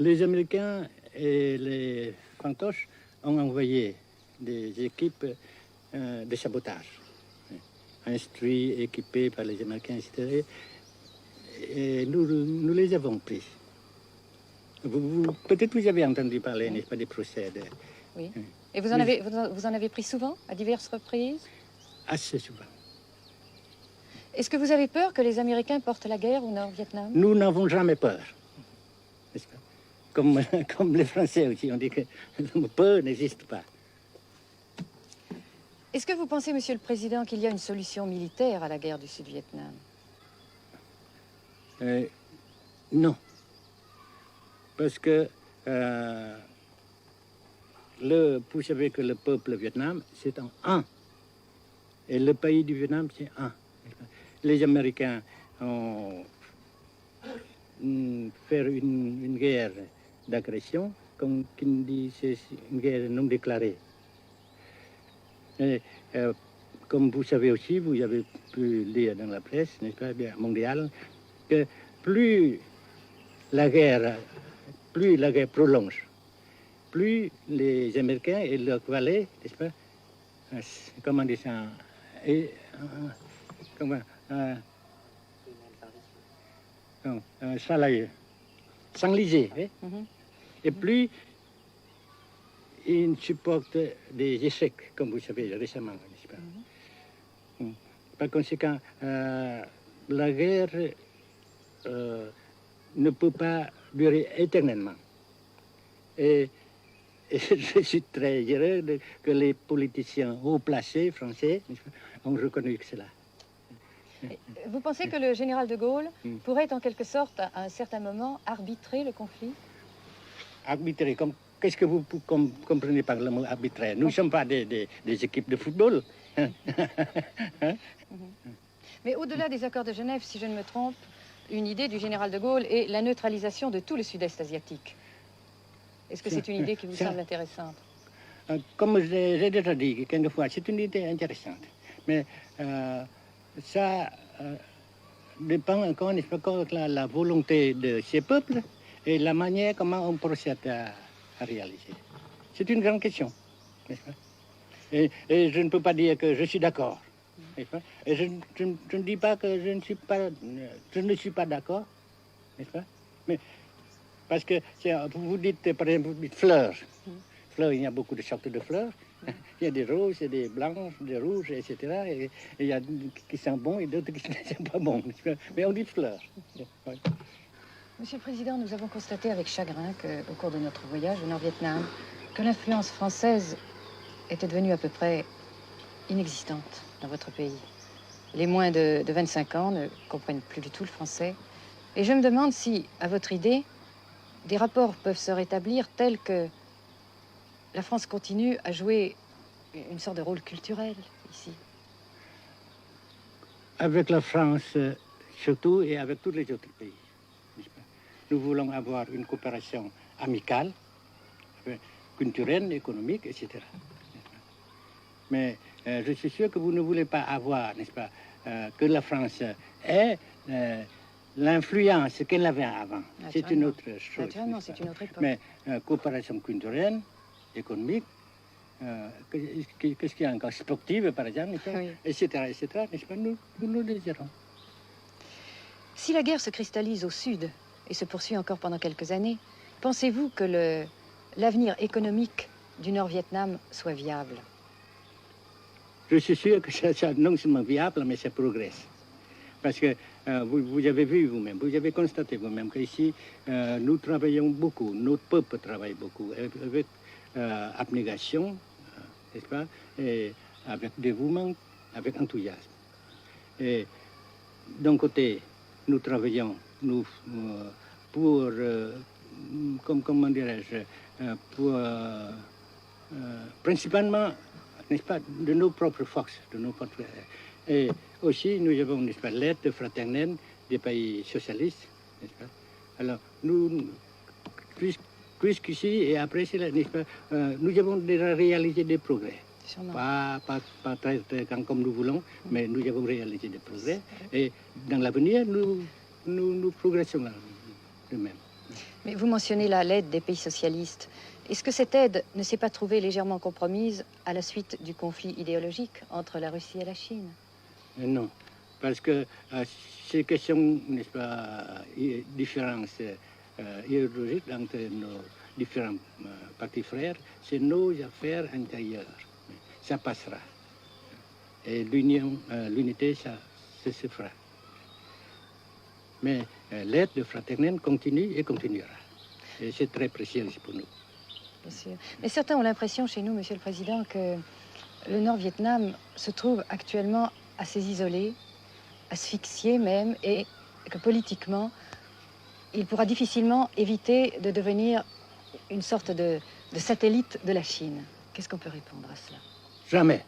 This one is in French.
Les Américains et les fantoches ont envoyé des équipes de sabotage, instruits, équipés par les Américains, etc. Et nous les avons pris. Peut-être vous avez entendu parler, n'est-ce pas, des procès. Oui. Et vous en avez pris souvent, à diverses reprises? Assez souvent. Est-ce que vous avez peur que les Américains portent la guerre au Nord-Vietnam? Nous n'avons jamais peur, n'est-ce pas? Comme les Français aussi, on dit que peur n'existe pas. Est-ce que vous pensez, Monsieur le Président, qu'il y a une solution militaire à la guerre du Sud-Vietnam? Non. Parce que vous savez que le peuple Vietnam, c'est un. Et le pays du Vietnam, c'est un. Les Américains ont fait une guerre d'agression, comme qui dit, c'est une guerre non déclarée. Et, comme vous savez aussi, vous avez pu lire dans la presse, n'est-ce pas, bien mondiale, que plus la guerre prolonge, plus les Américains et leurs valets, n'est-ce pas, comment dire ça, s'enliser, et plus ils supportent des échecs, comme vous savez récemment, n'est-ce pas. Par conséquent, la guerre ne peut pas durer éternellement. Et je suis très heureux que les politiciens haut placés français ont reconnu cela. Vous pensez que le général de Gaulle pourrait en quelque sorte, à un certain moment, arbitrer le conflit? Arbitrer, qu'est-ce que vous comprenez par le mot arbitraire? Nous ne sommes pas des équipes de football. Mais au-delà des accords de Genève, si je ne me trompe, une idée du général de Gaulle est la neutralisation de tout le sud-est asiatique. Est-ce que c'est une idée qui vous semble intéressante? Comme j'ai déjà dit quelquefois, c'est une idée intéressante. Mais ça dépend encore de la volonté de ces peuples et la manière comment on procède à réaliser. C'est une grande question, n'est-ce pas? Et je ne peux pas dire que je suis d'accord. Et je ne dis pas que je ne suis pas d'accord, n'est-ce pas? Mais parce que vous dites, par exemple, vous dites fleurs. Fleurs, il y a beaucoup de sortes de fleurs. Il y a des roses, il y a des blanches, des rouges, etc. Et il y a qui sont bons et d'autres qui ne sont pas bons. Mais on dit fleurs. Monsieur le Président, nous avons constaté avec chagrin qu'au cours de notre voyage au Nord-Vietnam, que l'influence française était devenue à peu près inexistante dans votre pays. Les moins de 25 ans ne comprennent plus du tout le français. Et je me demande si, à votre idée, des rapports peuvent se rétablir tels que la France continue à jouer une sorte de rôle culturel ici. Avec la France surtout et avec tous les autres pays. Nous voulons avoir une coopération amicale, culturelle, économique, etc. Mais je suis sûr que vous ne voulez pas avoir, n'est-ce pas, que la France ait l'influence qu'elle avait avant. C'est une autre chose. Naturellement, c'est une autre époque. Mais coopération culturelle, économique, qu'est-ce qu'il y a encore, sportive par exemple, oui. etc., n'est-ce pas, nous le désirons. Si la guerre se cristallise au sud et se poursuit encore pendant quelques années, pensez-vous que l'avenir économique du Nord-Vietnam soit viable? Je suis sûr que c'est non seulement viable, mais ça progresse. Parce que vous avez vu vous-même, vous avez constaté vous-même qu'ici, nous travaillons beaucoup, notre peuple travaille beaucoup, avec abnégation, n'est-ce pas, et avec dévouement, avec enthousiasme. Et d'un côté, nous travaillons pour, comment dirais-je, pour principalement, n'est-ce pas, de nos propres forces, de nos propres... Et aussi, nous avons, n'est-ce pas, l'aide fraternelle des pays socialistes, n'est-ce pas. Alors, nous, jusqu'ici et après cela, n'est-ce pas, nous avons déjà réalisé des progrès. Pas très grand comme nous voulons, mais nous avons réalisé des progrès. Et dans l'avenir, nous progressons de même. Mais vous mentionnez là l'aide des pays socialistes. Est-ce que cette aide ne s'est pas trouvée légèrement compromise à la suite du conflit idéologique entre la Russie et la Chine? Non, parce que ces questions, n'est-ce pas, différences idéologiques entre nos différents partis frères, c'est nos affaires intérieures. Ça passera. Et l'unité, ça se fera. Mais l'aide fraternelle continue et continuera. Et c'est très précieux pour nous. Bien sûr. Mais certains ont l'impression chez nous, Monsieur le Président, que le Nord-Vietnam se trouve actuellement assez isolé, asphyxié même, et que politiquement, il pourra difficilement éviter de devenir une sorte de satellite de la Chine. Qu'est-ce qu'on peut répondre à cela? Jamais.